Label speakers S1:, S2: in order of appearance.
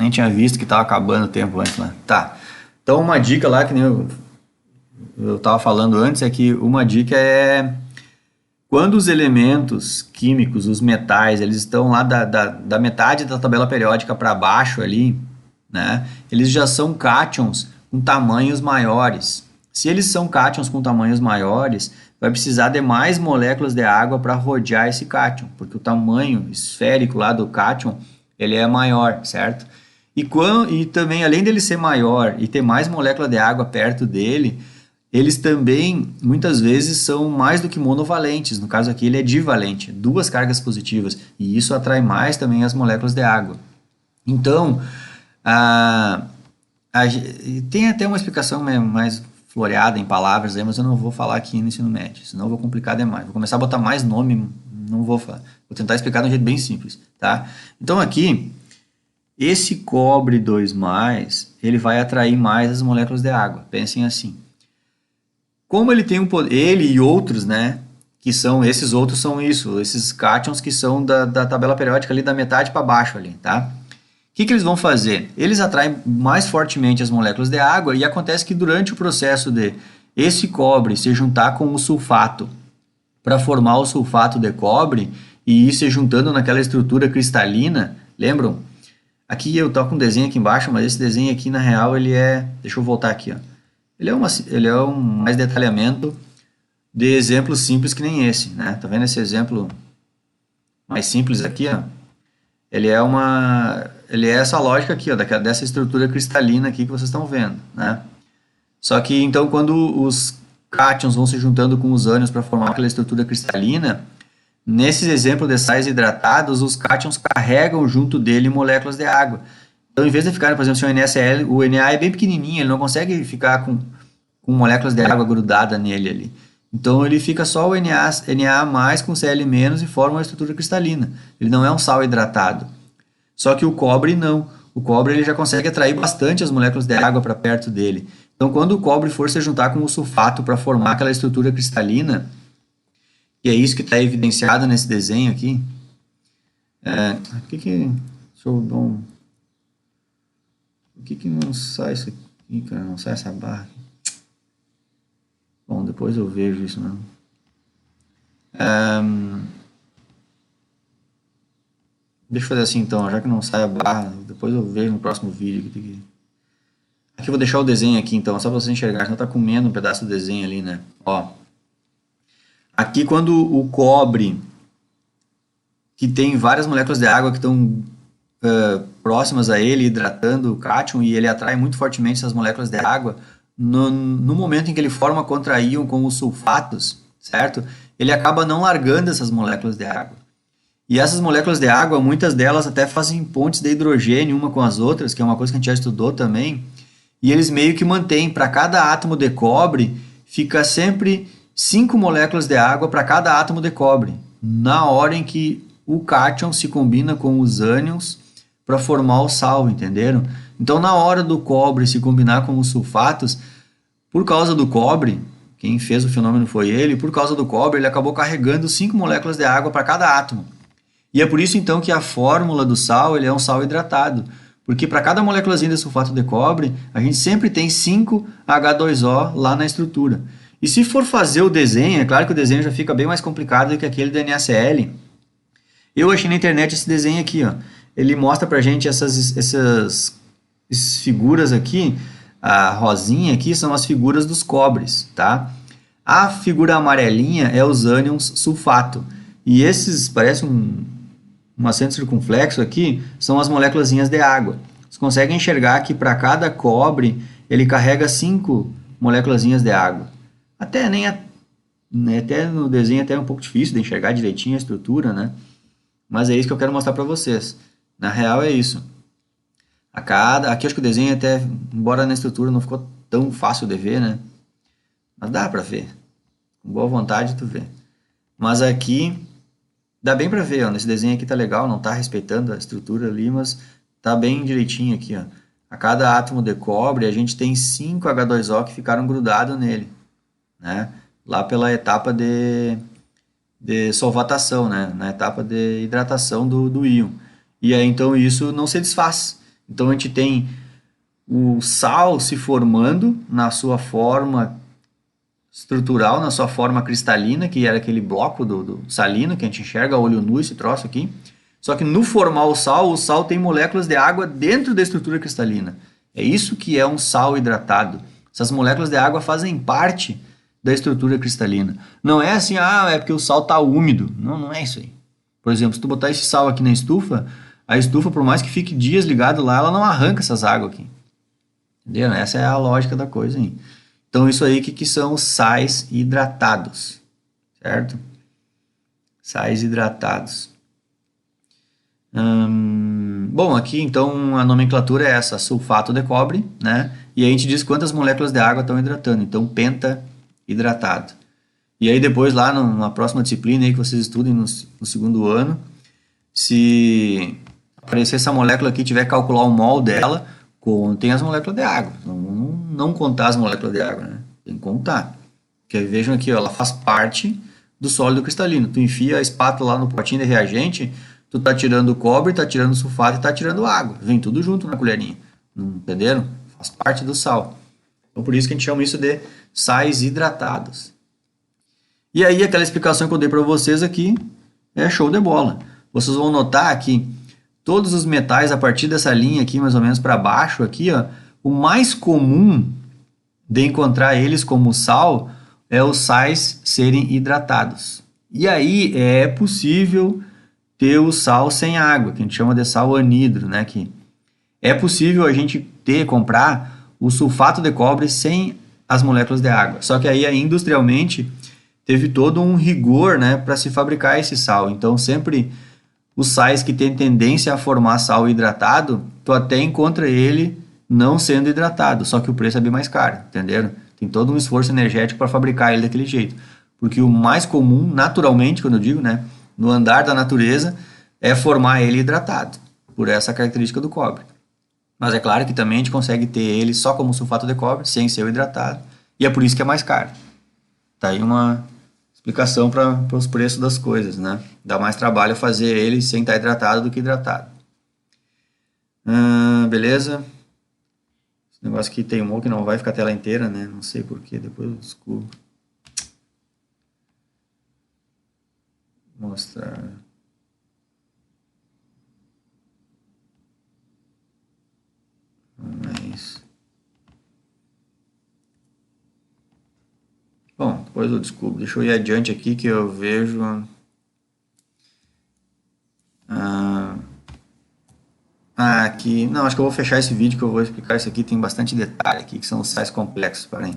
S1: Nem tinha visto que estava acabando o tempo antes lá. Tá. Então, uma dica lá, que nem eu estava falando antes, é que uma dica é quando os elementos químicos, os metais, eles estão lá da metade da tabela periódica para baixo ali, né? Eles já são cátions com tamanhos maiores. Se eles são cátions com tamanhos maiores, vai precisar de mais moléculas de água para rodear esse cátion, porque o tamanho esférico lá do cátion, ele é maior, certo? E também, além dele ser maior e ter mais molécula de água perto dele, eles também, muitas vezes, são mais do que monovalentes. No caso aqui, ele é divalente, duas cargas positivas. E isso atrai mais também as moléculas de água. Então, tem até uma explicação mais floreada em palavras aí, mas eu não vou falar aqui no ensino médio, senão eu vou complicar demais. Vou começar a botar mais nome, não vou falar. Vou tentar explicar de um jeito bem simples, tá? Então aqui, esse cobre 2+, ele vai atrair mais as moléculas de água. Pensem assim. Como ele tem um poder, ele e outros, né, que são, esses outros são isso, esses cátions que são da tabela periódica ali da metade para baixo ali, tá? O que eles vão fazer? Eles atraem mais fortemente as moléculas de água e acontece que durante o processo de esse cobre se juntar com o sulfato para formar o sulfato de cobre e ir se juntando naquela estrutura cristalina, lembram? Aqui eu tô com um desenho aqui embaixo, mas esse desenho aqui na real ele é, deixa eu voltar aqui, ó. Ele é um mais detalhamento de exemplos simples que nem esse, né? Tá vendo esse exemplo mais simples aqui, ó? Ele é essa lógica aqui, ó, dessa estrutura cristalina aqui que vocês estão vendo, né? Só que então quando os cátions vão se juntando com os ânions para formar aquela estrutura cristalina, nesses exemplos de sais hidratados, os cátions carregam junto dele moléculas de água. Então, em vez de ficar, por exemplo, se o NaCl, o Na é bem pequenininho, ele não consegue ficar com moléculas de água grudada nele ali. Então, ele fica só o Na com Cl- e forma uma estrutura cristalina. Ele não é um sal hidratado. Só que o cobre não. O cobre ele já consegue atrair bastante as moléculas de água para perto dele. Então, quando o cobre for se juntar com o sulfato para formar aquela estrutura cristalina, e é isso que está evidenciado nesse desenho aqui. Deixa eu dar um... Por que não sai isso aqui, cara? Não sai essa barra aqui. Bom, depois eu vejo isso mesmo. Deixa eu fazer assim então, já que não sai a barra, depois eu vejo no próximo vídeo. Aqui eu vou deixar o desenho aqui então, só para você enxergar, senão tá comendo um pedaço do desenho ali, né? Ó. Aqui quando o cobre, que tem várias moléculas de água que estão próximas a ele, hidratando o cátion, e ele atrai muito fortemente essas moléculas de água, no momento em que ele forma contra-íon com os sulfatos, certo? Ele acaba não largando essas moléculas de água. E essas moléculas de água, muitas delas até fazem pontes de hidrogênio uma com as outras, que é uma coisa que a gente já estudou também, e eles meio que mantêm, para cada átomo de cobre, fica sempre 5 moléculas de água para cada átomo de cobre, na hora em que o cátion se combina com os ânions para formar o sal, entenderam? Então, na hora do cobre se combinar com os sulfatos, por causa do cobre, quem fez o fenômeno foi ele, por causa do cobre, ele acabou carregando 5 moléculas de água para cada átomo. E é por isso, então, que a fórmula do sal ele é um sal hidratado, porque para cada moléculazinha de sulfato de cobre, a gente sempre tem 5 H2O lá na estrutura. E se for fazer o desenho, é claro que o desenho já fica bem mais complicado do que aquele do NaCl. Eu achei na internet esse desenho aqui, ó. Ele mostra pra gente essas figuras aqui, a rosinha aqui são as figuras dos cobres, tá? A figura amarelinha é os ânions sulfato. E esses, parece um acento circunflexo aqui, são as moléculazinhas de água. Você consegue enxergar que para cada cobre, ele carrega 5 moléculazinhas de água. Até no desenho até é um pouco difícil de enxergar direitinho a estrutura, né? Mas é isso que eu quero mostrar para vocês. Na real é isso. Aqui acho que o desenho até, embora na estrutura não ficou tão fácil de ver, né? Mas dá para ver. Com boa vontade tu vê. Mas aqui dá bem para ver, ó. Nesse desenho aqui tá legal, não tá respeitando a estrutura ali, mas tá bem direitinho aqui, ó. A cada átomo de cobre a gente tem 5 H2O que ficaram grudados nele, né? Lá pela etapa de solvatação, né? Na etapa de hidratação do íon. E aí, então, isso não se desfaz. Então a gente tem o sal se formando na sua forma estrutural, na sua forma cristalina, que era aquele bloco do salino que a gente enxerga a olho nu esse troço aqui. Só que no formar o sal tem moléculas de água dentro da estrutura cristalina. É isso que é um sal hidratado. Essas moléculas de água fazem parte da estrutura cristalina. Não é assim, é porque o sal está úmido. Não, não é isso aí. Por exemplo, se tu botar esse sal aqui na estufa, a estufa, por mais que fique dias ligado lá, ela não arranca essas águas aqui. Entendeu? Essa é a lógica da coisa aí. Então, isso aí que são os sais hidratados, certo? Sais hidratados. Bom, aqui então a nomenclatura é essa, sulfato de cobre, né? E aí a gente diz quantas moléculas de água estão hidratando. Então, penta-hidratado. E aí depois lá na próxima disciplina aí que vocês estudem no segundo ano, se aparecer essa molécula aqui, tiver que calcular o mol dela, contem as moléculas de água. Não contar as moléculas de água, né? Tem que contar. Porque vejam aqui, ó, ela faz parte do sólido cristalino. Tu enfia a espátula lá no potinho de reagente, tu tá tirando o cobre, tá tirando o sulfato e tá tirando água. Vem tudo junto na colherinha. Não entenderam? Faz parte do sal. Então por isso que a gente chama isso de sais hidratados. E aí aquela explicação que eu dei para vocês aqui é show de bola. Vocês vão notar que todos os metais a partir dessa linha aqui, mais ou menos para baixo aqui, ó, o mais comum de encontrar eles como sal é os sais serem hidratados. E aí é possível ter o sal sem água, que a gente chama de sal anidro, né? Que é possível a gente comprar o sulfato de cobre sem as moléculas de água. Só que aí industrialmente teve todo um rigor, né, para se fabricar esse sal. Então sempre os sais que têm tendência a formar sal hidratado, tu até encontra ele não sendo hidratado, só que o preço é bem mais caro, entenderam? Tem todo um esforço energético para fabricar ele daquele jeito. Porque o mais comum, naturalmente, quando eu digo, né, no andar da natureza, é formar ele hidratado, por essa característica do cobre. Mas é claro que também a gente consegue ter ele só como sulfato de cobre, sem ser o hidratado, e é por isso que é mais caro. Tá aí uma explicação para os preços das coisas, né? Dá mais trabalho fazer ele sem estar hidratado do que hidratado. Beleza? Esse negócio aqui teimou que não vai ficar a tela inteira, né? Não sei porquê, depois eu descubro. Vou mostrar. Mas... Bom, depois eu descubro. Deixa eu ir adiante aqui que eu vejo... aqui... Não, acho que eu vou fechar esse vídeo que eu vou explicar isso aqui. Tem bastante detalhe aqui, que são os sais complexos. Parem.